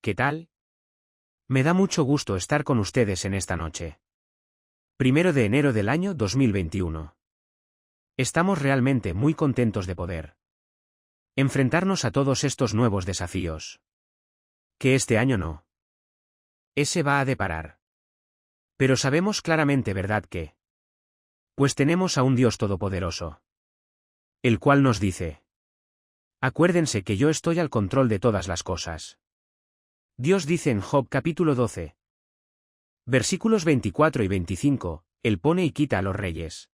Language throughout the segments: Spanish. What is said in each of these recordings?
¿qué tal? Me da mucho gusto estar con ustedes en esta noche. 1 de enero del año 2021. Estamos realmente muy contentos de poder enfrentarnos a todos estos nuevos desafíos. Que este año no. Ese va a deparar. Pero sabemos claramente, ¿verdad que? Pues tenemos a un Dios todopoderoso, el cual nos dice: acuérdense que yo estoy al control de todas las cosas. Dios dice en Job capítulo 12, versículos 24 y 25, Él pone y quita a los reyes.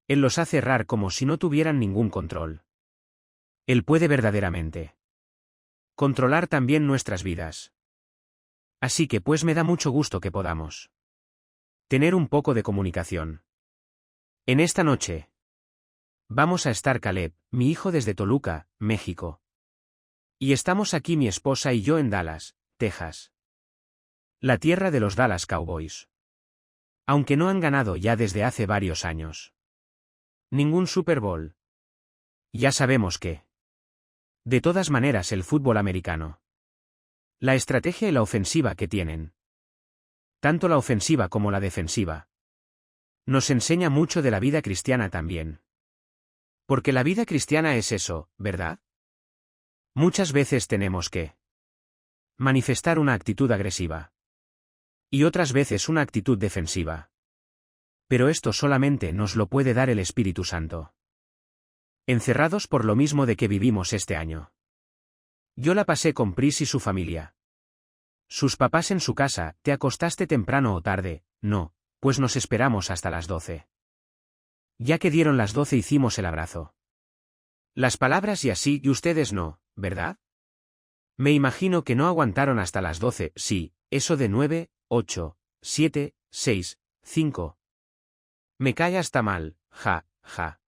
Él los hace errar como si no tuvieran ningún control. Él puede verdaderamente controlar también nuestras vidas. Así que pues me da mucho gusto que podamos tener un poco de comunicación. En esta noche vamos a estar Caleb, mi hijo desde Toluca, México. Y estamos aquí mi esposa y yo en Dallas, Texas. La tierra de los Dallas Cowboys. Aunque no han ganado ya desde hace varios años ningún Super Bowl. Ya sabemos que, de todas maneras, el fútbol americano, la estrategia y la ofensiva que tienen, tanto la ofensiva como la defensiva, nos enseña mucho de la vida cristiana también. Porque la vida cristiana es eso, ¿verdad? Muchas veces tenemos que manifestar una actitud agresiva. Y otras veces una actitud defensiva. Pero esto solamente nos lo puede dar el Espíritu Santo. Encerrados por lo mismo de que vivimos este año. Yo la pasé con Pris y su familia. Sus papás en su casa. ¿Te acostaste temprano o tarde? No, pues nos esperamos hasta las 12. Ya que dieron las 12 hicimos el abrazo. Las palabras y así, y ustedes no, ¿verdad? Me imagino que no aguantaron hasta las 12, sí, eso de 9, 8, 7, 6, 5. Me cae hasta mal, ja, ja.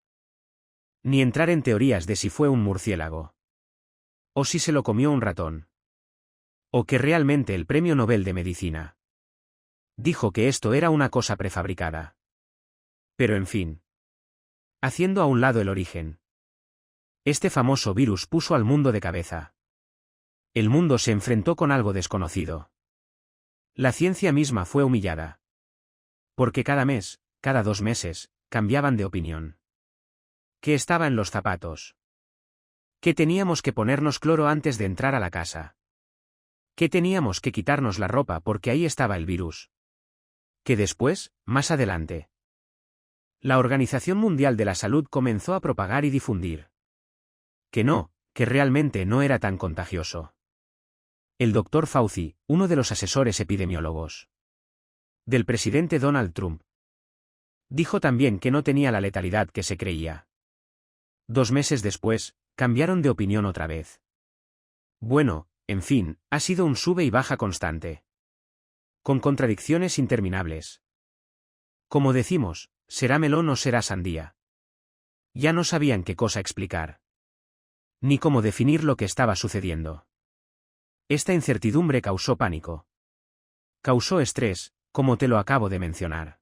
Ni entrar en teorías de si fue un murciélago. O si se lo comió un ratón. O que realmente el Premio Nobel de Medicina dijo que esto era una cosa prefabricada. Pero en fin. Haciendo a un lado el origen. Este famoso virus puso al mundo de cabeza. El mundo se enfrentó con algo desconocido. La ciencia misma fue humillada. Porque cada mes, cada 2 meses, cambiaban de opinión. ¿Qué estaba en los zapatos? ¿Que teníamos que ponernos cloro antes de entrar a la casa? ¿Que teníamos que quitarnos la ropa porque ahí estaba el virus? Que después, más adelante, la Organización Mundial de la Salud comenzó a propagar y difundir que no, que realmente no era tan contagioso. El Dr. Fauci, uno de los asesores epidemiólogos del presidente Donald Trump, dijo también que no tenía la letalidad que se creía. 2 meses después, cambiaron de opinión otra vez. Bueno, en fin, ha sido un sube y baja constante. Con contradicciones interminables. Como decimos, ¿será melón o será sandía? Ya no sabían qué cosa explicar. Ni cómo definir lo que estaba sucediendo. Esta incertidumbre causó pánico. Causó estrés, como te lo acabo de mencionar.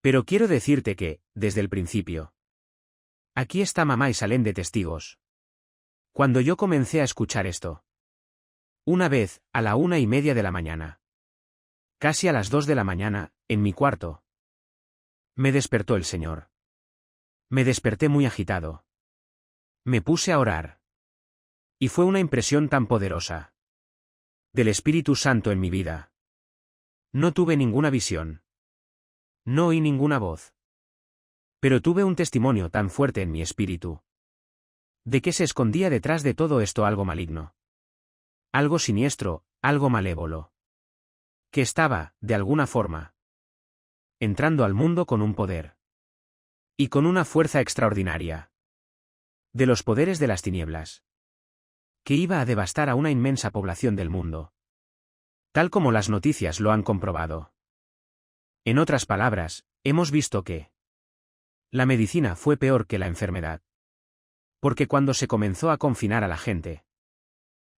Pero quiero decirte que, desde el principio, aquí está mamá y salen de testigos. Cuando yo comencé a escuchar esto, una vez, a la 1:30 de la mañana, casi a las 2 de la mañana, en mi cuarto, me despertó el Señor. Me desperté muy agitado. Me puse a orar. Y fue una impresión tan poderosa del Espíritu Santo en mi vida. No tuve ninguna visión. No oí ninguna voz. Pero tuve un testimonio tan fuerte en mi espíritu. De que se escondía detrás de todo esto algo maligno. Algo siniestro, algo malévolo. Que estaba, de alguna forma, entrando al mundo con un poder. Y con una fuerza extraordinaria. De los poderes de las tinieblas. Que iba a devastar a una inmensa población del mundo. Tal como las noticias lo han comprobado. En otras palabras, hemos visto que la medicina fue peor que la enfermedad. Porque cuando se comenzó a confinar a la gente,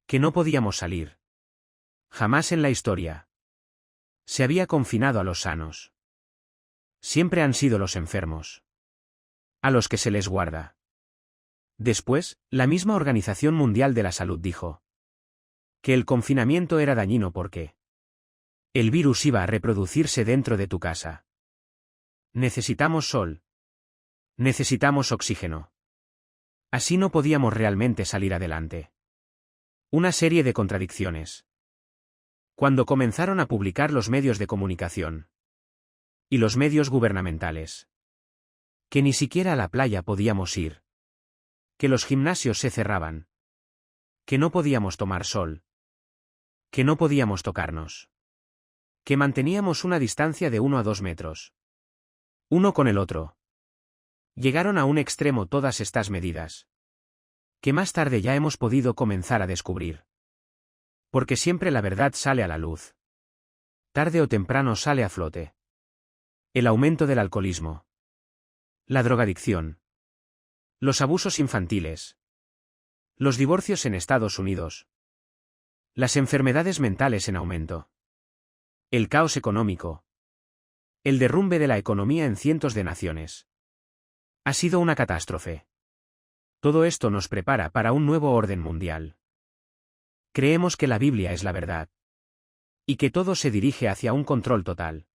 que no podíamos salir. Jamás en la historia se había confinado a los sanos. Siempre han sido los enfermos a los que se les guarda. Después, la misma Organización Mundial de la Salud dijo Que el confinamiento era dañino porque el virus iba a reproducirse dentro de tu casa. Necesitamos sol. Necesitamos oxígeno. Así no podíamos realmente salir adelante. Una serie de contradicciones. Cuando comenzaron a publicar los medios de comunicación y los medios gubernamentales, que ni siquiera a la playa podíamos ir, que los gimnasios se cerraban, que no podíamos tomar sol, que no podíamos tocarnos, que manteníamos una distancia de 1 a 2 metros, uno con el otro. Llegaron a un extremo todas estas medidas, que más tarde ya hemos podido comenzar a descubrir. Porque siempre la verdad sale a la luz. Tarde o temprano sale a flote. El aumento del alcoholismo. La drogadicción. Los abusos infantiles. Los divorcios en Estados Unidos. Las enfermedades mentales en aumento. El caos económico. El derrumbe de la economía en cientos de naciones. Ha sido una catástrofe. Todo esto nos prepara para un nuevo orden mundial. Creemos que la Biblia es la verdad. Y que todo se dirige hacia un control total.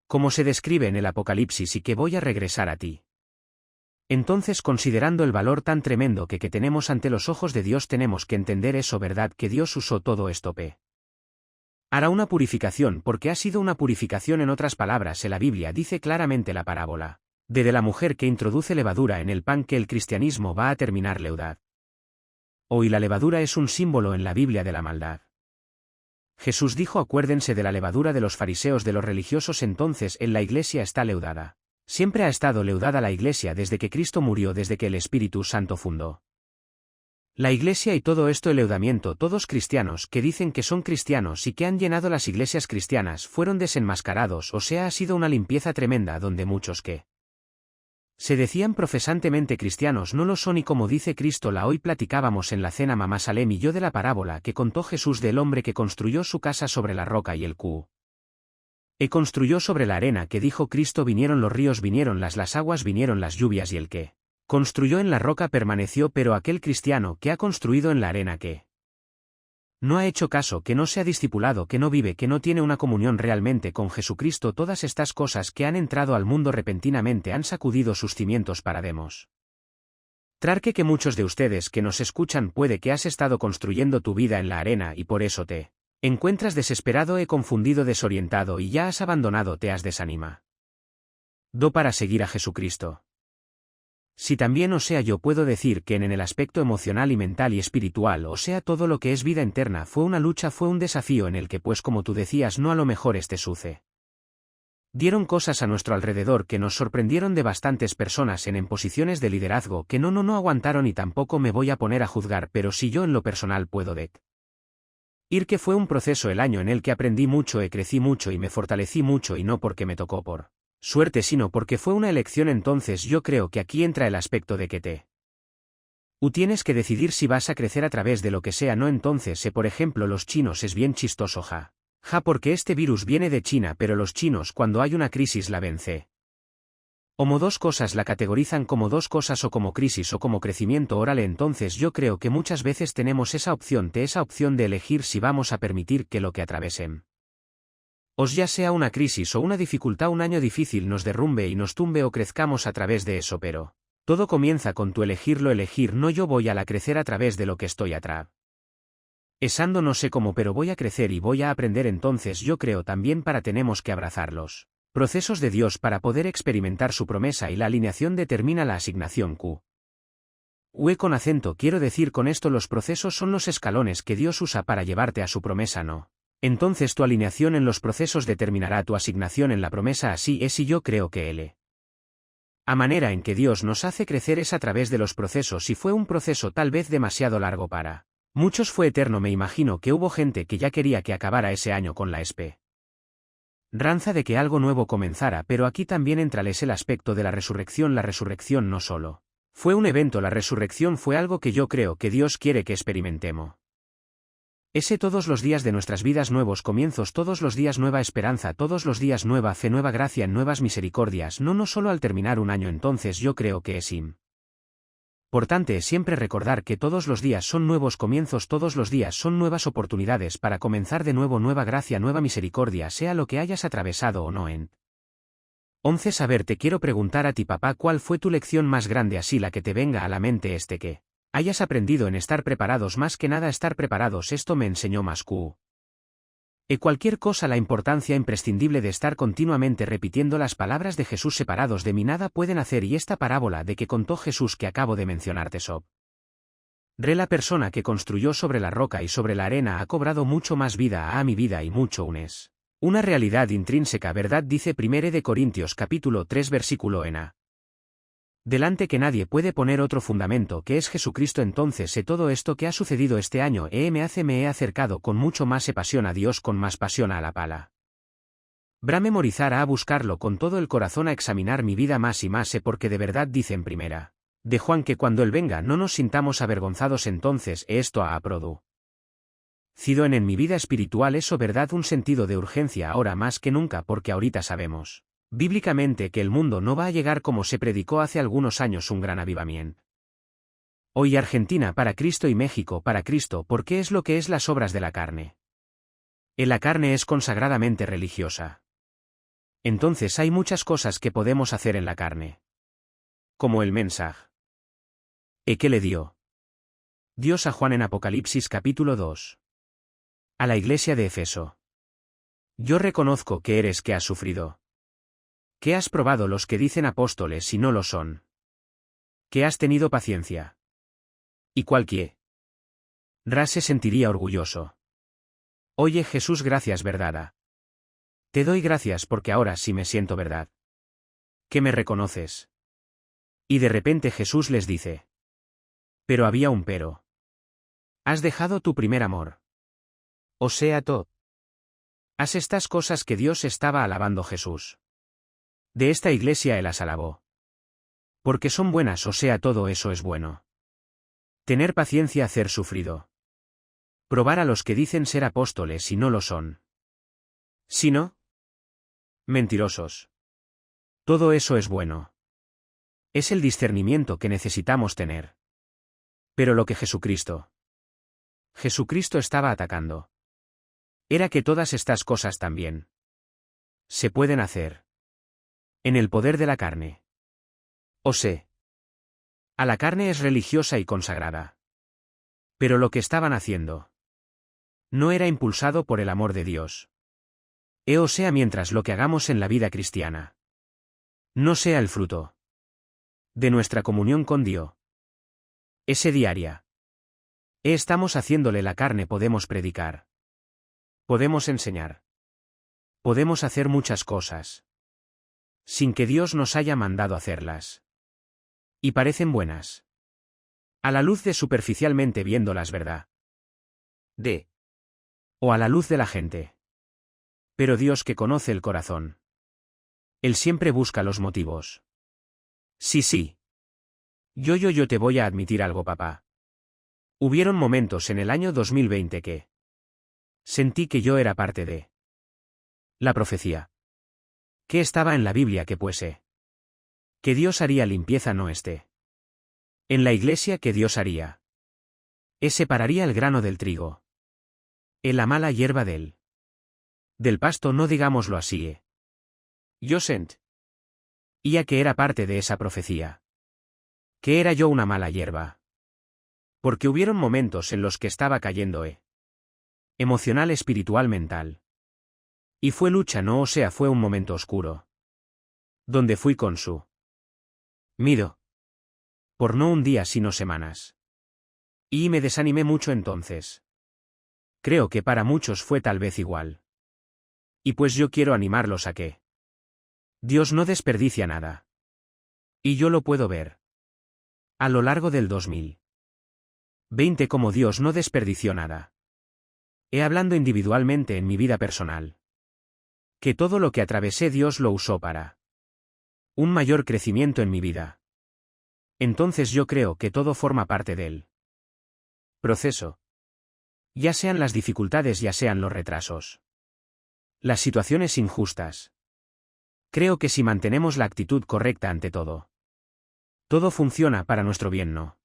Como se describe en el Apocalipsis y que voy a regresar a ti. Entonces, considerando el valor tan tremendo que tenemos ante los ojos de Dios, tenemos que entender eso, verdad, que Dios usó todo esto hará una purificación, porque ha sido una purificación. En otras palabras, en la Biblia dice claramente la parábola de la mujer que introduce levadura en el pan, que el cristianismo va a terminar leudad. Hoy la levadura es un símbolo en la Biblia de la maldad. Jesús dijo: acuérdense de la levadura de los fariseos, de los religiosos. Entonces en la iglesia está leudada. Siempre ha estado leudada la iglesia desde que Cristo murió, desde que el Espíritu Santo fundó la iglesia, y todo esto, el leudamiento, todos cristianos que dicen que son cristianos y que han llenado las iglesias cristianas fueron desenmascarados, o sea, ha sido una limpieza tremenda donde muchos que se decían profesantemente cristianos no lo son. Y como dice Cristo, hoy platicábamos en la cena mamá Salem y yo de la parábola que contó Jesús del hombre que construyó su casa sobre la roca y el construyó sobre la arena, que dijo Cristo: vinieron los ríos, vinieron las aguas, vinieron las lluvias, y el que construyó en la roca permaneció. Pero aquel cristiano que ha construido en la arena, que no ha hecho caso, que no se ha discipulado, que no vive, que no tiene una comunión realmente con Jesucristo, todas estas cosas que han entrado al mundo repentinamente han sacudido sus cimientos para demostrar que muchos de ustedes que nos escuchan puede que has estado construyendo tu vida en la arena y por eso te encuentras desesperado, confundido, desorientado y ya has abandonado, te has desanimado para seguir a Jesucristo. Si también, o sea, yo puedo decir que en el aspecto emocional y mental y espiritual, o sea, todo lo que es vida interna, fue una lucha, fue un desafío en el que, pues como tú decías, no a lo mejor dieron cosas a nuestro alrededor que nos sorprendieron, de bastantes personas en posiciones de liderazgo que no aguantaron, y tampoco me voy a poner a juzgar, pero si yo en lo personal puedo decir que fue un proceso, el año en el que aprendí mucho, crecí mucho y me fortalecí mucho, y no porque me tocó por suerte, sino porque fue una elección. Entonces yo creo que aquí entra el aspecto de que tienes que decidir si vas a crecer a través de lo que sea, no. Entonces, por ejemplo, los chinos, es bien chistoso, porque este virus viene de China, pero los chinos, cuando hay una crisis, la vence como dos cosas, la categorizan como dos cosas, o como crisis o como crecimiento. Órale, entonces yo creo que muchas veces tenemos esa opción de elegir si vamos a permitir que lo que atravesen ya sea una crisis o una dificultad, un año difícil, nos derrumbe y nos tumbe, o crezcamos a través de eso. Pero todo comienza con tu elegirlo, elegir. No, yo voy a crecer a través de lo que estoy atravesando, no sé cómo, pero voy a crecer y voy a aprender. Entonces yo creo también tenemos que abrazar los procesos de Dios para poder experimentar su promesa, y la alineación determina la asignación con acento. Quiero decir con esto, los procesos son los escalones que Dios usa para llevarte a su promesa, ¿no? Entonces tu alineación en los procesos determinará tu asignación en la promesa. Así es, y yo creo que a manera en que Dios nos hace crecer es a través de los procesos, y fue un proceso tal vez demasiado largo para muchos, fue eterno. Me imagino que hubo gente que ya quería que acabara ese año con la esperanza de que algo nuevo comenzara, pero aquí también entra el aspecto de la resurrección. La resurrección no solo fue un evento, la resurrección fue algo que yo creo que Dios quiere que experimentemos. Todos los días de nuestras vidas, nuevos comienzos, todos los días nueva esperanza, todos los días nueva fe, nueva gracia, nuevas misericordias, no solo al terminar un año. Entonces yo creo que es Importante es siempre recordar que todos los días son nuevos comienzos, todos los días son nuevas oportunidades para comenzar de nuevo, nueva gracia, nueva misericordia, sea lo que hayas atravesado o no en. 11. Saber, te quiero preguntar a ti, papá, ¿cuál fue tu lección más grande, así la que te venga a la mente que hayas aprendido en estar preparados, más que nada estar preparados? Esto me enseñó más Q. Cualquier cosa, la importancia imprescindible de estar continuamente repitiendo las palabras de Jesús: separados de mí nada pueden hacer. Y esta parábola de que contó Jesús que acabo de mencionarte sobre la persona que construyó sobre la roca y sobre la arena ha cobrado mucho más vida a mi vida y mucho unes. Una realidad intrínseca, ¿verdad? Dice 1 de Corintios capítulo 3 versículo en a. Delante que nadie puede poner otro fundamento que es Jesucristo. Entonces todo esto que ha sucedido este año me he acercado con mucho más pasión a Dios, con más pasión a la pala. Bra memorizar, a buscarlo con todo el corazón, a examinar mi vida más y más, porque de verdad dice en 1 de Juan que cuando Él venga no nos sintamos avergonzados. Entonces esto ha producido en mi vida espiritual eso, verdad, un sentido de urgencia ahora más que nunca, porque ahorita sabemos bíblicamente que el mundo no va a llegar como se predicó hace algunos años, un gran avivamiento. Hoy Argentina para Cristo y México para Cristo, porque es lo que es las obras de la carne. La carne es consagradamente religiosa. Entonces hay muchas cosas que podemos hacer en la carne. Como el mensaje que le dio Dios a Juan en Apocalipsis capítulo 2. A la iglesia de Efeso. Yo reconozco que eres, que has sufrido. Que has probado los que dicen apóstoles y no lo son. Que has tenido paciencia. Y cualquiera se sentiría orgulloso. Oye Jesús, gracias, verdad. Te doy gracias porque ahora sí me siento, verdad. Que me reconoces. Y de repente Jesús les dice. Pero había un pero. Has dejado tu primer amor. O sea, todo. Haz estas cosas que Dios estaba alabando Jesús. De esta iglesia Él las alabó. Porque son buenas, o sea, todo eso es bueno. Tener paciencia, hacer sufrido. Probar a los que dicen ser apóstoles y no lo son. Si no, mentirosos. Todo eso es bueno. Es el discernimiento que necesitamos tener. Pero lo que Jesucristo estaba atacando era que todas estas cosas también se pueden hacer en el poder de la carne. O sea, a la carne es religiosa y consagrada. Pero lo que estaban haciendo no era impulsado por el amor de Dios. O sea, mientras lo que hagamos en la vida cristiana no sea el fruto de nuestra comunión con Dios, ese diaria, estamos haciéndole la carne. Podemos predicar. Podemos enseñar. Podemos hacer muchas cosas sin que Dios nos haya mandado hacerlas. Y parecen buenas a la luz de superficialmente viéndolas, verdad. O a la luz de la gente. Pero Dios, que conoce el corazón, Él siempre busca los motivos. Sí. Yo te voy a admitir algo, papá. Hubieron momentos en el año 2020 que sentí que yo era parte de la profecía. Que estaba en la Biblia, que que Dios haría limpieza, no esté en la iglesia, que Dios haría separaría el grano del trigo, la mala hierba del pasto, no digámoslo así. Yo sentía que era parte de esa profecía. Que era yo una mala hierba. Porque hubieron momentos en los que estaba cayendo emocional, espiritual, mental. Y fue lucha, no, o sea, fue un momento oscuro. Donde fui consumido. Por no un día sino semanas. Y me desanimé mucho entonces. Creo que para muchos fue tal vez igual. Y pues yo quiero animarlos a que Dios no desperdicia nada. Y yo lo puedo ver a lo largo del 2020 como Dios no desperdició nada. Hablando individualmente en mi vida personal. Que todo lo que atravesé Dios lo usó para un mayor crecimiento en mi vida. Entonces yo creo que todo forma parte del proceso. Ya sean las dificultades, ya sean los retrasos. Las situaciones injustas. Creo que si mantenemos la actitud correcta ante todo funciona para nuestro bien, ¿no?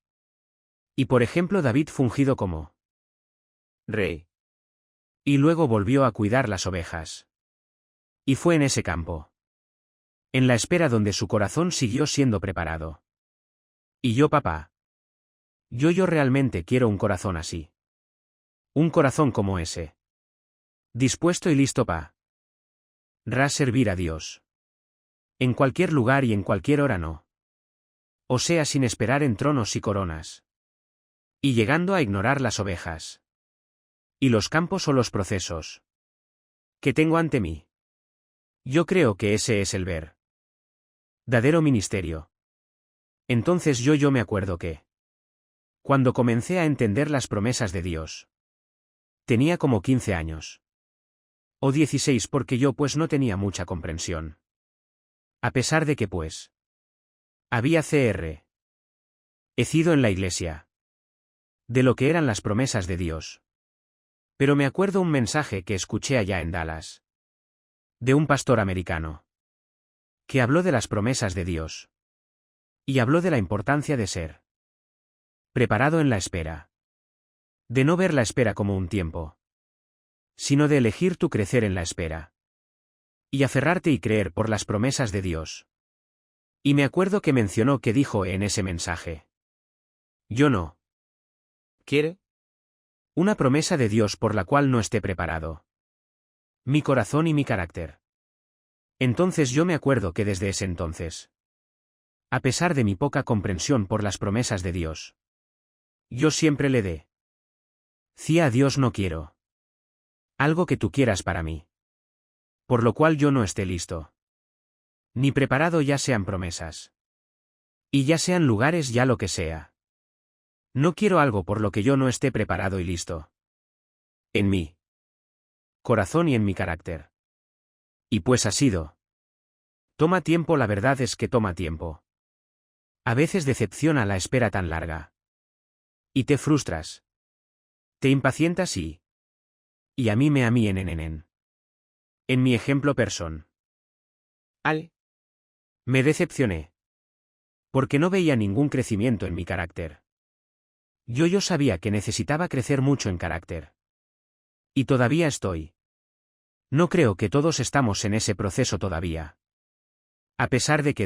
Y por ejemplo David fungido como rey. y luego volvió a cuidar las ovejas. Y fue en ese campo, en la espera donde su corazón siguió siendo preparado. Y yo, papá. Yo realmente quiero un corazón así. Un corazón como ese. Dispuesto y listo para servir a Dios. En cualquier lugar y en cualquier hora no. O sea, sin esperar en tronos y coronas. Y llegando a ignorar las ovejas. Y los campos o los procesos que tengo ante mí. Yo creo que ese es el verdadero ministerio. Entonces yo me acuerdo que cuando comencé a entender las promesas de Dios, tenía como 15 años. O 16 porque yo pues no tenía mucha comprensión. A pesar de que pues había crecido en la iglesia de lo que eran las promesas de Dios. Pero me acuerdo un mensaje que escuché allá en Dallas. De un pastor americano. Que habló de las promesas de Dios. Y habló de la importancia de ser preparado en la espera. De no ver la espera como un tiempo. Sino de elegir tu crecer en la espera. Y aferrarte y creer por las promesas de Dios. Y me acuerdo que mencionó que dijo en ese mensaje. Yo no. ¿Quiere? Una promesa de Dios por la cual no esté preparado. Mi corazón y mi carácter. Entonces yo me acuerdo que desde ese entonces, a pesar de mi poca comprensión por las promesas de Dios, yo siempre le decía a Dios no quiero algo que tú quieras para mí. Por lo cual yo no esté listo. Ni preparado ya sean promesas. Y ya sean lugares ya lo que sea. No quiero algo por lo que yo no esté preparado y listo. En mí. Corazón y en mi carácter. Y pues ha sido. Toma tiempo, la verdad es que toma tiempo. A veces decepciona la espera tan larga. Y te frustras. Te impacientas y a mí en mi ejemplo me decepcioné. Porque no veía ningún crecimiento en mi carácter. Yo sabía que necesitaba crecer mucho en carácter. Y todavía estoy. No creo que todos estamos en ese proceso todavía. A pesar de que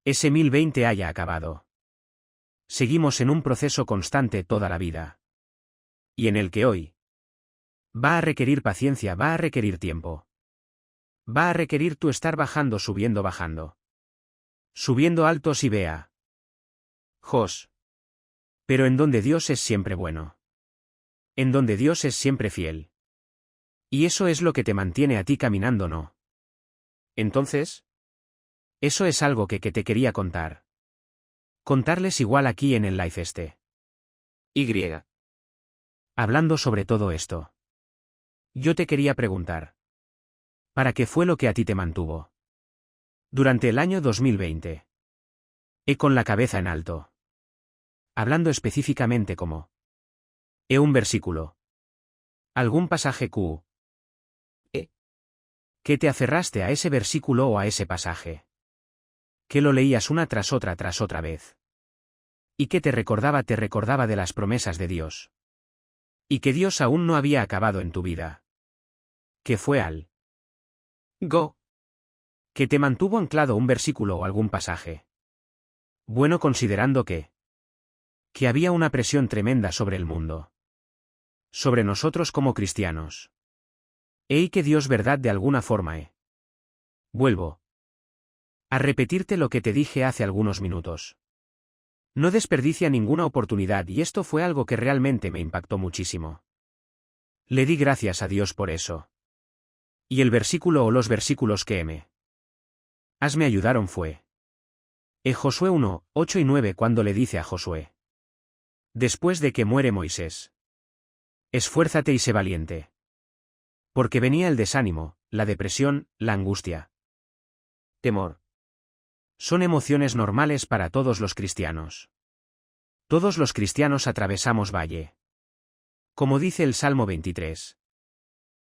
ese 2020 haya acabado. Seguimos en un proceso constante toda la vida. Y en el que hoy va a requerir paciencia, va a requerir tiempo. Va a requerir tu estar bajando, subiendo, bajando. Subiendo altos y vea. Pero en donde Dios es siempre bueno. En donde Dios es siempre fiel. Y eso es lo que te mantiene a ti caminando, ¿no? Entonces, eso es algo que te quería contar. Contarles igual aquí en el live Y. Hablando sobre todo esto. Yo te quería preguntar. ¿Para qué fue lo que a ti te mantuvo? Durante el año 2020. Con la cabeza en alto. Hablando específicamente como. Un versículo. Algún pasaje que te aferraste a ese versículo o a ese pasaje. Que lo leías una tras otra vez. Y que te recordaba de las promesas de Dios. Y que Dios aún no había acabado en tu vida. Que fue que te mantuvo anclado un versículo o algún pasaje. Bueno, considerando que había una presión tremenda sobre el mundo. Sobre nosotros como cristianos. Y que Dios verdad de alguna forma vuelvo a repetirte lo que te dije hace algunos minutos. No desperdicia ninguna oportunidad y esto fue algo que realmente me impactó muchísimo. Le di gracias a Dios por eso. Y el versículo o los versículos que me ayudaron fue Josué 1, 8 y 9 cuando le dice a Josué. Después de que muere Moisés. Esfuérzate y sé valiente. Porque venía el desánimo, la depresión, la angustia. Temor. Son emociones normales para todos los cristianos. Todos los cristianos atravesamos valle. Como dice el Salmo 23.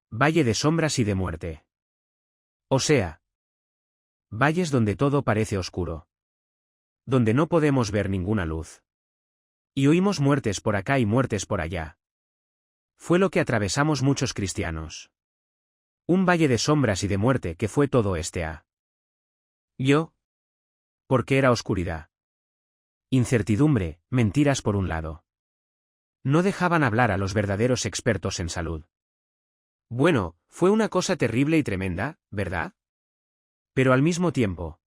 Valle de sombras y de muerte. O sea, valles donde todo parece oscuro. Donde no podemos ver ninguna luz. Y oímos muertes por acá y muertes por allá. Fue lo que atravesamos muchos cristianos. Un valle de sombras y de muerte que fue todo Yo, porque era oscuridad. Incertidumbre, mentiras por un lado. No dejaban hablar a los verdaderos expertos en salud. Bueno, fue una cosa terrible y tremenda, ¿verdad? Pero al mismo tiempo.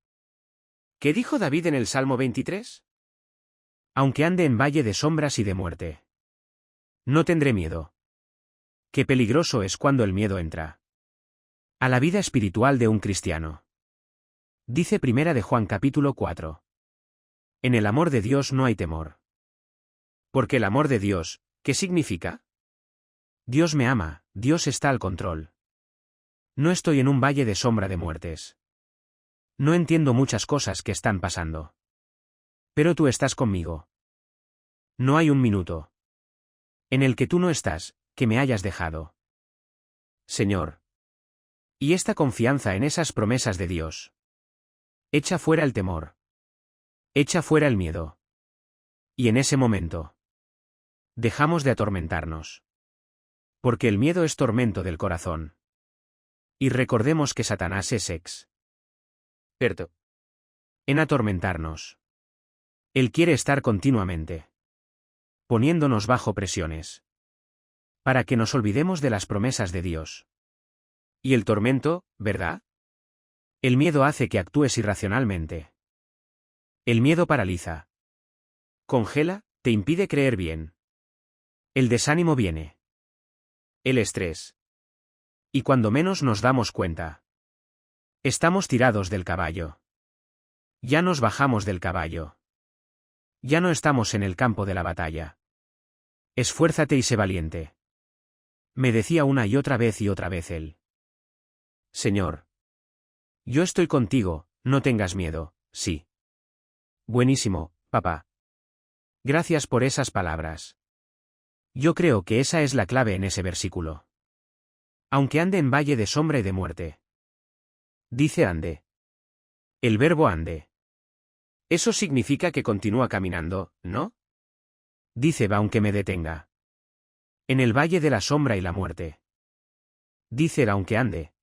¿Qué dijo David en el Salmo 23? Aunque ande en valle de sombras y de muerte. No tendré miedo. Qué peligroso es cuando el miedo entra a la vida espiritual de un cristiano. Dice Primera de Juan capítulo 4. En el amor de Dios no hay temor. Porque el amor de Dios, ¿qué significa? Dios me ama, Dios está al control. No estoy en un valle de sombra de muertes. No entiendo muchas cosas que están pasando. Pero tú estás conmigo. No hay un minuto en el que tú no estás, que me hayas dejado. Señor. Y esta confianza en esas promesas de Dios. Echa fuera el temor. Echa fuera el miedo. Y en ese momento. Dejamos de atormentarnos. Porque el miedo es tormento del corazón. Y recordemos que Satanás es experto en atormentarnos. Él quiere estar continuamente poniéndonos bajo presiones. Para que nos olvidemos de las promesas de Dios. Y el tormento, ¿verdad? El miedo hace que actúes irracionalmente. El miedo paraliza. Congela, te impide creer bien. El desánimo viene. El estrés. Y cuando menos nos damos cuenta. Estamos tirados del caballo. Ya nos bajamos del caballo. Ya no estamos en el campo de la batalla. Esfuérzate y sé valiente. Me decía una y otra vez él. Señor. Yo estoy contigo, no tengas miedo, sí. Buenísimo, papá. Gracias por esas palabras. Yo creo que esa es la clave en ese versículo. Aunque ande en valle de sombra y de muerte. Dice ande. El verbo ande. Eso significa que continúa caminando, ¿no? Dice va aunque me detenga. En el valle de la sombra y la muerte. Dice el aunque ande.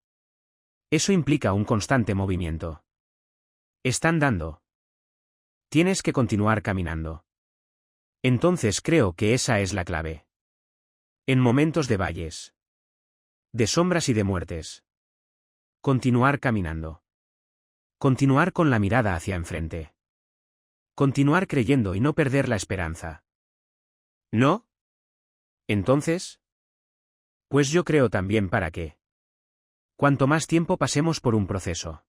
Eso implica un constante movimiento. Están dando. Tienes que continuar caminando. Entonces creo que esa es la clave. En momentos de valles. De sombras y de muertes. Continuar caminando. Continuar con la mirada hacia enfrente. Continuar creyendo y no perder la esperanza. ¿No? Entonces. Pues yo creo también para qué. Cuanto más tiempo pasemos por un proceso.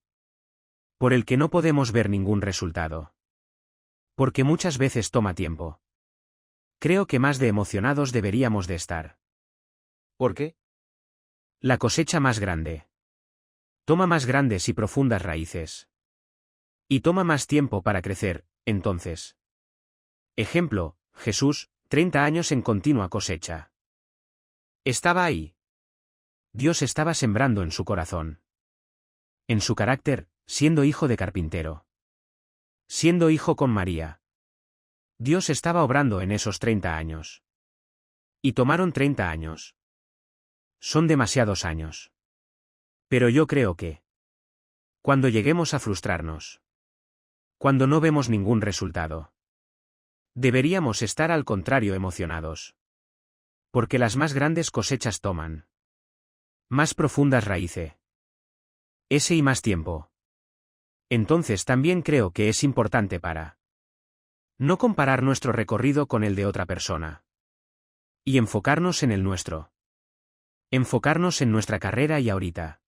Por el que no podemos ver ningún resultado. Porque muchas veces toma tiempo. Creo que más de emocionados deberíamos de estar. ¿por qué? La cosecha más grande. Toma más grandes y profundas raíces. Y toma más tiempo para crecer, entonces. Ejemplo, Jesús, 30 años en continua cosecha. Estaba ahí. Dios estaba sembrando en su corazón. En su carácter, siendo hijo de carpintero. Siendo hijo con María. Dios estaba obrando en esos 30 años. Y tomaron 30 años. Son demasiados años. Pero yo creo que. Cuando lleguemos a frustrarnos. Cuando no vemos ningún resultado. Deberíamos estar al contrario emocionados. Porque las más grandes cosechas toman. Más profundas raíces. Ese y más tiempo. Entonces también creo que es importante para. No comparar nuestro recorrido con el de otra persona. Y enfocarnos en el nuestro. Enfocarnos en nuestra carrera y ahorita.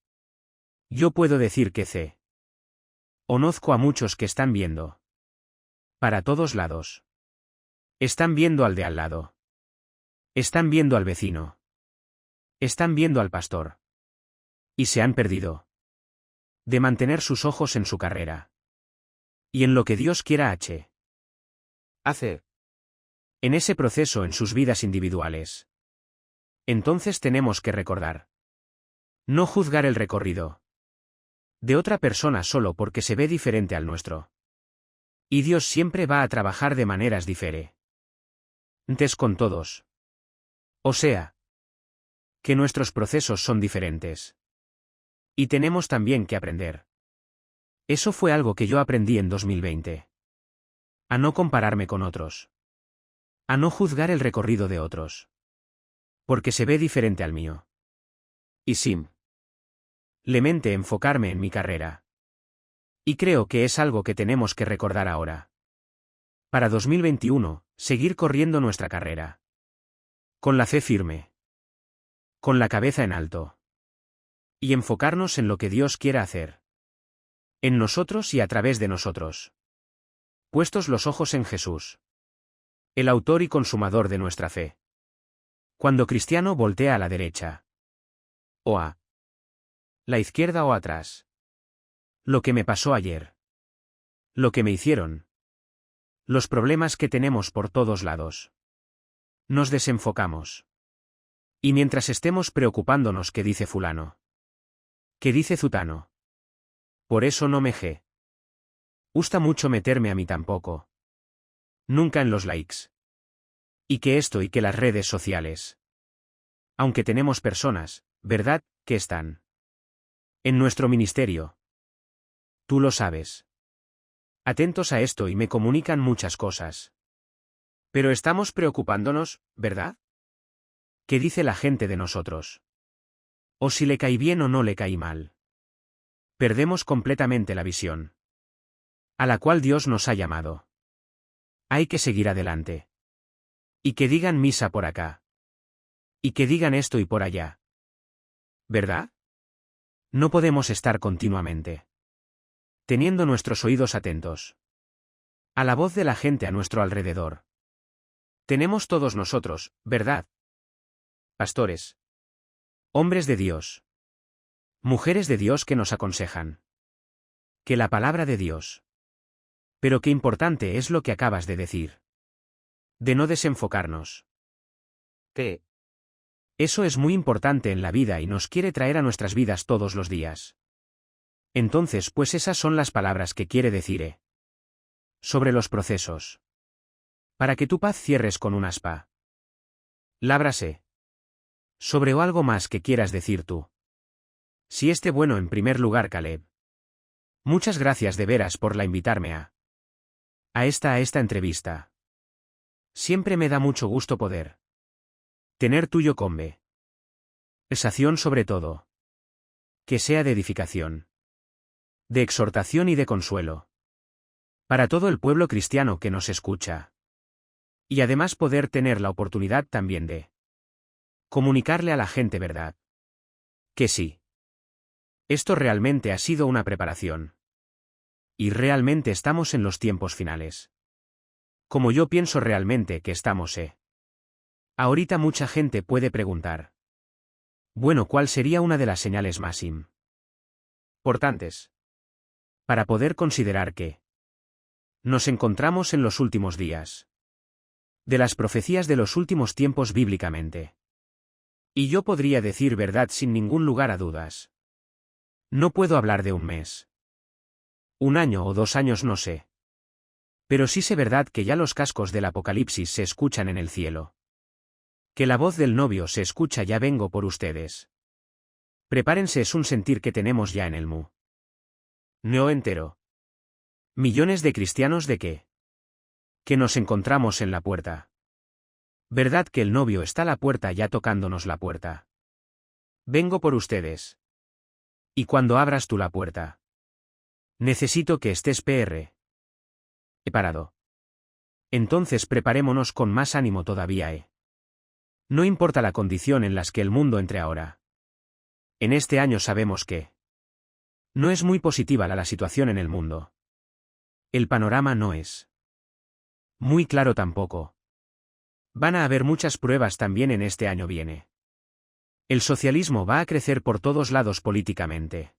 Yo puedo decir que conozco a muchos que están viendo. Para todos lados. Están viendo al de al lado. Están viendo al vecino. Están viendo al pastor. Y se han perdido. De mantener sus ojos en su carrera. Y en lo que Dios quiera hacer. En ese proceso en sus vidas individuales. Entonces tenemos que recordar. No juzgar el recorrido. De otra persona solo porque se ve diferente al nuestro. Y Dios siempre va a trabajar de maneras diferentes. con todos. O sea, que nuestros procesos son diferentes. Y tenemos también que aprender. Eso fue algo que yo aprendí en 2020. A no compararme con otros. A no juzgar el recorrido de otros. Porque se ve diferente al mío. Y simplemente enfocarme en mi carrera. Y creo que es algo que tenemos que recordar ahora. Para 2021, seguir corriendo nuestra carrera. Con la fe firme. Con la cabeza en alto. Y enfocarnos en lo que Dios quiera hacer. En nosotros y a través de nosotros. Puestos los ojos en Jesús. El autor y consumador de nuestra fe. Cuando Cristiano voltea a la derecha. O a la izquierda o atrás. Lo que me pasó ayer. Lo que me hicieron. Los problemas que tenemos por todos lados. Nos desenfocamos. Y mientras estemos preocupándonos qué dice fulano. ¿Qué dice zutano? Por eso no me gusta mucho meterme a mí tampoco. Nunca en los likes. Y que esto y que las redes sociales. Aunque tenemos personas, ¿verdad?, que están en nuestro ministerio. Tú lo sabes. Atentos a esto y me comunican muchas cosas. Pero estamos preocupándonos, ¿verdad? ¿Qué dice la gente de nosotros? O si le cae bien o no le cae mal. Perdemos completamente la visión. A la cual Dios nos ha llamado. Hay que seguir adelante. Y que digan misa por acá. Y que digan esto y por allá. ¿Verdad? No podemos estar continuamente teniendo nuestros oídos atentos a la voz de la gente a nuestro alrededor. Tenemos todos nosotros, ¿verdad? Pastores. Hombres de Dios. Mujeres de Dios que nos aconsejan. Que la palabra de Dios. Pero qué importante es lo que acabas de decir. De no desenfocarnos. ¿Qué? Eso es muy importante en la vida y nos quiere traer a nuestras vidas todos los días. Entonces, pues esas son las palabras que quiere decir sobre los procesos. Para que tu paz cierres con un aspa. Lábrase. Sobre o algo más que quieras decir tú. Si esté bueno en primer lugar, Caleb. Muchas gracias de veras por la invitarme a esta entrevista. Siempre me da mucho gusto poder tener tuyo conversación sobre todo. Que sea de edificación. De exhortación y de consuelo. Para todo el pueblo cristiano que nos escucha. Y además poder tener la oportunidad también de comunicarle a la gente verdad. Que sí. Esto realmente ha sido una preparación. Y realmente estamos en los tiempos finales. Como yo pienso realmente que estamos, Ahorita mucha gente puede preguntar. Bueno, ¿cuál sería una de las señales más importantes? Para poder considerar que nos encontramos en los últimos días. De las profecías de los últimos tiempos bíblicamente. Y yo podría decir verdad sin ningún lugar a dudas. No puedo hablar de un mes. Un año o 2 años no sé. Pero sí sé verdad que ya los cascos del Apocalipsis se escuchan en el cielo. Que la voz del novio se escucha ya vengo por ustedes. Prepárense es un sentir que tenemos ya en el no entero. Millones de cristianos de qué? Que nos encontramos en la puerta. ¿Verdad que el novio está a la puerta ya tocándonos la puerta? Vengo por ustedes. Y cuando abras tú la puerta. Necesito que estés preparado. Entonces preparémonos con más ánimo todavía, No importa la condición en las que el mundo entre ahora. En este año sabemos que no es muy positiva la situación en el mundo. El panorama no es muy claro tampoco. Van a haber muchas pruebas también en este año viene. El socialismo va a crecer por todos lados políticamente.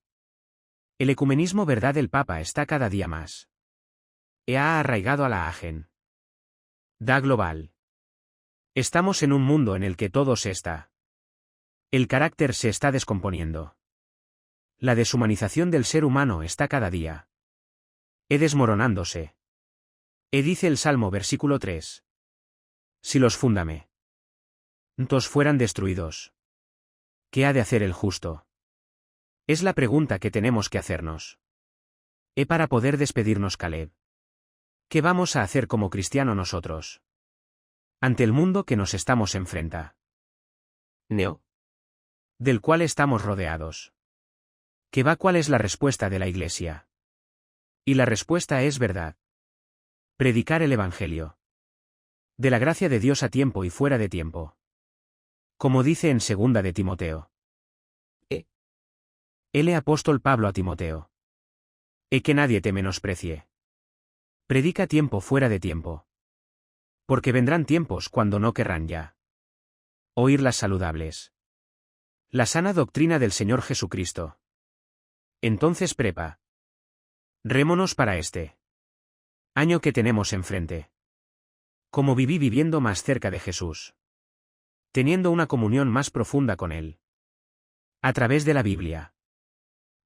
El ecumenismo verdad del Papa está cada día más. Ha arraigado a la agenda global. Estamos en un mundo en el que todo se está. El carácter se está descomponiendo. La deshumanización del ser humano está cada día desmoronándose. Dice el Salmo versículo 3. Si los fundamentos fueran destruidos, ¿qué ha de hacer el justo? Es la pregunta que tenemos que hacernos. Para poder despedirnos, Caleb. ¿Qué vamos a hacer como cristiano nosotros? Ante el mundo que nos estamos enfrenta. Neo. Del cual estamos rodeados. ¿Cuál es la respuesta de la Iglesia? Y la respuesta es verdad. Predicar el Evangelio. De la gracia de Dios a tiempo y fuera de tiempo. Como dice en 2 de Timoteo. El apóstol Pablo a Timoteo. Que nadie te menosprecie. Predica tiempo fuera de tiempo. Porque vendrán tiempos cuando no querrán ya oír las saludables. La sana doctrina del Señor Jesucristo. Entonces rémonos para este año que tenemos enfrente. Como viví viviendo más cerca de Jesús. Teniendo una comunión más profunda con Él. A través de la Biblia.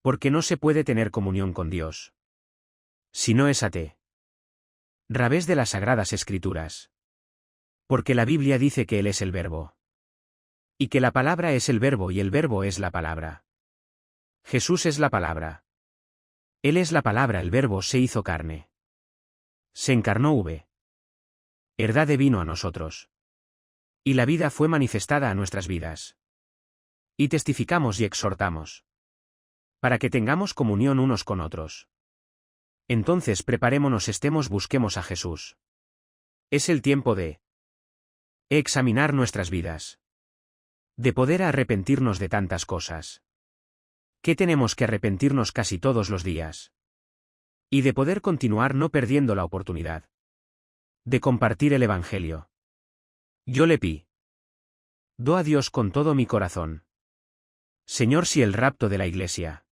Porque no se puede tener comunión con Dios. Si no es a través de las Sagradas Escrituras. Porque la Biblia dice que Él es el Verbo. Y que la palabra es el Verbo y el Verbo es la palabra. Jesús es la palabra. Él es la palabra, el Verbo se hizo carne. Se encarnó verdad vino a nosotros. Y la vida fue manifestada a nuestras vidas. Y testificamos y exhortamos. Para que tengamos comunión unos con otros. Entonces preparémonos, busquemos a Jesús. Es el tiempo de examinar nuestras vidas. De poder arrepentirnos de tantas cosas. Que tenemos que arrepentirnos casi todos los días. Y de poder continuar no perdiendo la oportunidad. De compartir el Evangelio. Yo le pido a Dios con todo mi corazón. Señor, si el rapto de la Iglesia.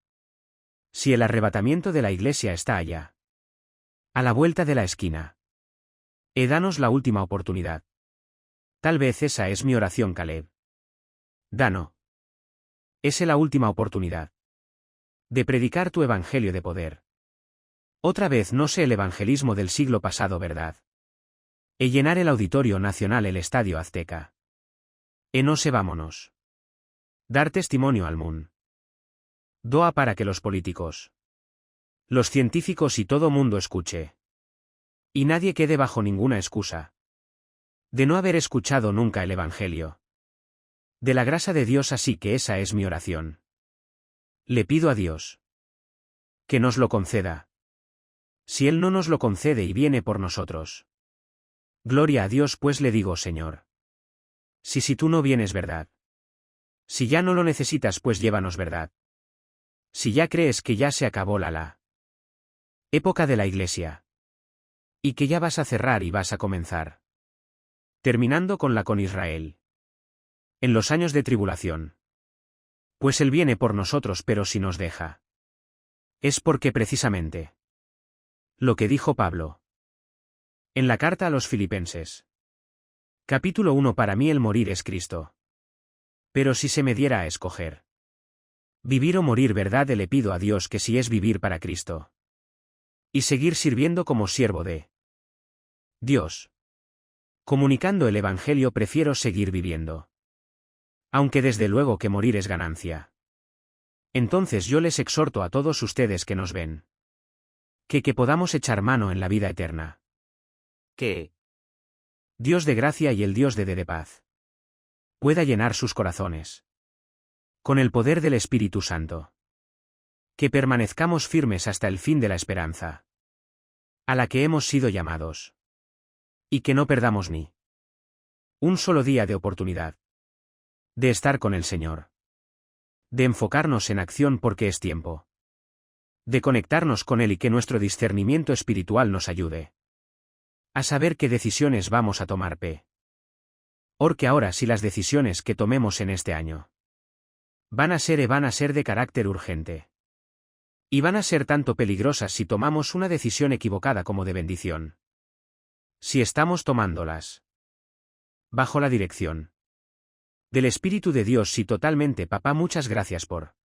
Si el arrebatamiento de la Iglesia está allá. A la vuelta de la esquina. Danos la última oportunidad. Tal vez esa es mi oración, Caleb. Es la última oportunidad. De predicar tu Evangelio de poder. Otra vez no sé el evangelismo del siglo pasado, ¿verdad? Llenar el Auditorio Nacional, el Estadio Azteca. No sé, vámonos. Dar testimonio al mundo. Doa para que los políticos, los científicos y todo mundo escuche. Y nadie quede bajo ninguna excusa. De no haber escuchado nunca el Evangelio. De la gracia de Dios, así que esa es mi oración. Le pido a Dios que nos lo conceda. Si Él no nos lo concede y viene por nosotros. Gloria a Dios, pues le digo, Señor. Si tú no vienes, ¿verdad? Si ya no lo necesitas, pues llévanos, ¿verdad? Si ya crees que ya se acabó la época de la Iglesia. Y que ya vas a cerrar y vas a comenzar. Terminando con Israel. En los años de tribulación. Pues Él viene por nosotros, pero si nos deja. Es porque precisamente. Lo que dijo Pablo. En la carta a los Filipenses. Capítulo 1. Para mí el morir es Cristo. Pero si se me diera a escoger. Vivir o morir, ¿verdad? Le pido a Dios que si es vivir para Cristo. Y seguir sirviendo como siervo de Dios. Comunicando el Evangelio, prefiero seguir viviendo. Aunque desde luego que morir es ganancia. Entonces yo les exhorto a todos ustedes que nos ven. Que podamos echar mano en la vida eterna. Que Dios de gracia y el Dios de paz pueda llenar sus corazones. Con el poder del Espíritu Santo. Que permanezcamos firmes hasta el fin de la esperanza. A la que hemos sido llamados. Y que no perdamos ni un solo día de oportunidad. De estar con el Señor. De enfocarnos en acción porque es tiempo. De conectarnos con Él y que nuestro discernimiento espiritual nos ayude. A saber qué decisiones vamos a tomar. Porque ahora si las decisiones que tomemos en este año. Van a ser de carácter urgente. Y van a ser tanto peligrosas si tomamos una decisión equivocada como de bendición. Si estamos tomándolas. Bajo la dirección del Espíritu de Dios, sí, totalmente, papá, muchas gracias por